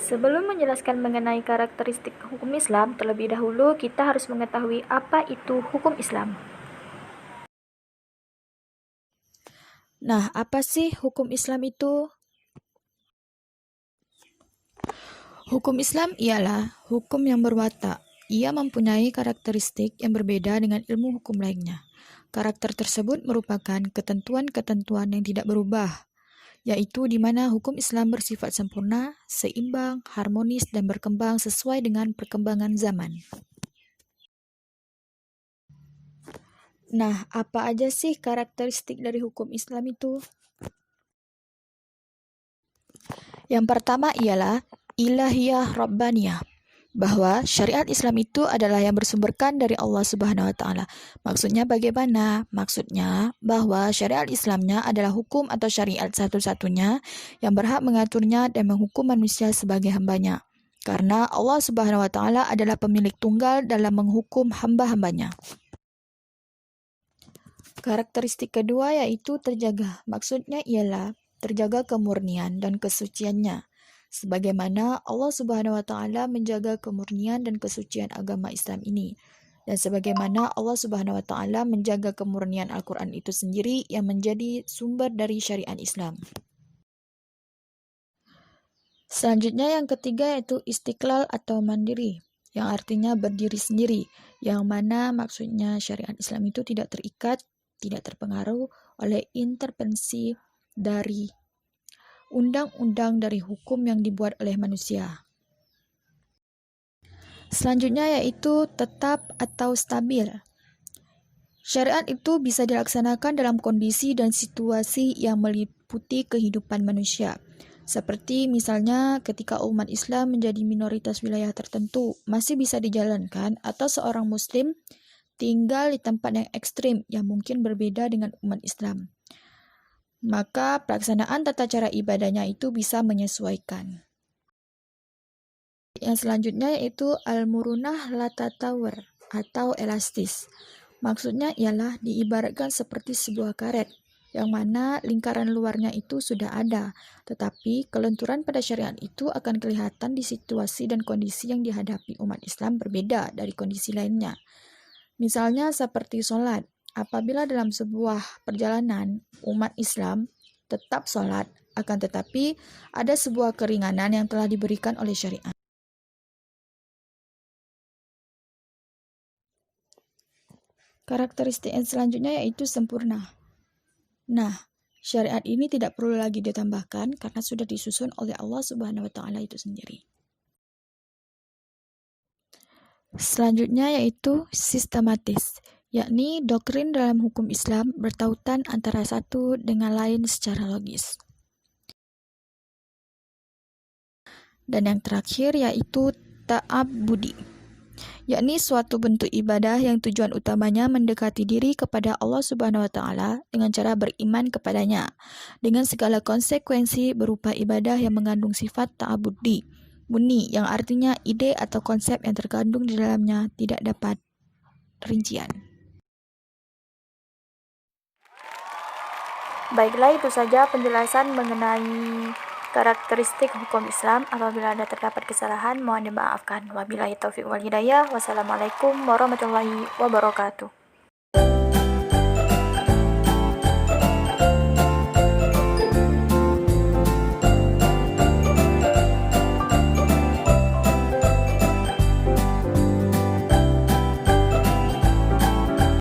Sebelum menjelaskan mengenai karakteristik hukum Islam, terlebih dahulu kita harus mengetahui apa itu hukum Islam. Nah, apa sih hukum Islam itu? Hukum Islam ialah hukum yang berwatak. Ia mempunyai karakteristik yang berbeda dengan ilmu hukum lainnya. Karakter tersebut merupakan ketentuan-ketentuan yang tidak berubah, yaitu di mana hukum Islam bersifat sempurna, seimbang, harmonis, dan berkembang sesuai dengan perkembangan zaman. Nah, apa aja sih karakteristik dari hukum Islam itu? Yang pertama ialah ilahiyah rabbaniyah, bahwa syariat Islam itu adalah yang bersumberkan dari Allah Subhanahu wa taala. Maksudnya bagaimana? Maksudnya bahwa syariat Islamnya adalah hukum atau syariat satu-satunya yang berhak mengaturnya dan menghukum manusia sebagai hambanya. Karena Allah Subhanahu wa taala adalah pemilik tunggal dalam menghukum hamba-hambanya. Karakteristik kedua yaitu terjaga. Maksudnya ialah terjaga kemurnian dan kesuciannya. Sebagaimana Allah Subhanahu wa taala menjaga kemurnian dan kesucian agama Islam ini. Dan sebagaimana Allah Subhanahu wa taala menjaga kemurnian Al-Qur'an itu sendiri yang menjadi sumber dari syariat Islam. Selanjutnya yang ketiga yaitu istiqlal atau mandiri, yang artinya berdiri sendiri, yang mana maksudnya syariat Islam itu tidak terikat, tidak terpengaruh oleh intervensi dari undang-undang dari hukum yang dibuat oleh manusia. Selanjutnya yaitu tetap atau stabil. Syariat itu bisa dilaksanakan dalam kondisi dan situasi yang meliputi kehidupan manusia. Seperti misalnya ketika umat Islam menjadi minoritas wilayah tertentu, masih bisa dijalankan, atau seorang muslim tinggal di tempat yang ekstrim yang mungkin berbeda dengan umat Islam. Maka pelaksanaan tata cara ibadahnya itu bisa menyesuaikan. Yang selanjutnya yaitu al-murunah la tatawar atau elastis. Maksudnya ialah diibaratkan seperti sebuah karet, yang mana lingkaran luarnya itu sudah ada, tetapi kelenturan pada syariat itu akan kelihatan di situasi dan kondisi yang dihadapi umat Islam berbeda dari kondisi lainnya. Misalnya seperti sholat. Apabila dalam sebuah perjalanan umat Islam tetap sholat, akan tetapi ada sebuah keringanan yang telah diberikan oleh syariat. Karakteristik yang selanjutnya yaitu sempurna. Nah, syariat ini tidak perlu lagi ditambahkan karena sudah disusun oleh Allah Subhanahu wa taala itu sendiri. Selanjutnya yaitu sistematis, yakni doktrin dalam hukum Islam bertautan antara satu dengan lain secara logis. Dan yang terakhir yaitu ta'abbudi, yakni suatu bentuk ibadah yang tujuan utamanya mendekati diri kepada Allah Subhanahu wa taala dengan cara beriman kepadanya, dengan segala konsekuensi berupa ibadah yang mengandung sifat ta'abbudi, murni, yang artinya ide atau konsep yang terkandung di dalamnya tidak dapat rincian. Baiklah, itu saja penjelasan mengenai karakteristik hukum Islam. Apabila ada terdapat kesalahan, mohon dimaafkan. Wabillahi taufiq wal hidayah. Wassalamualaikum warahmatullahi wabarakatuh.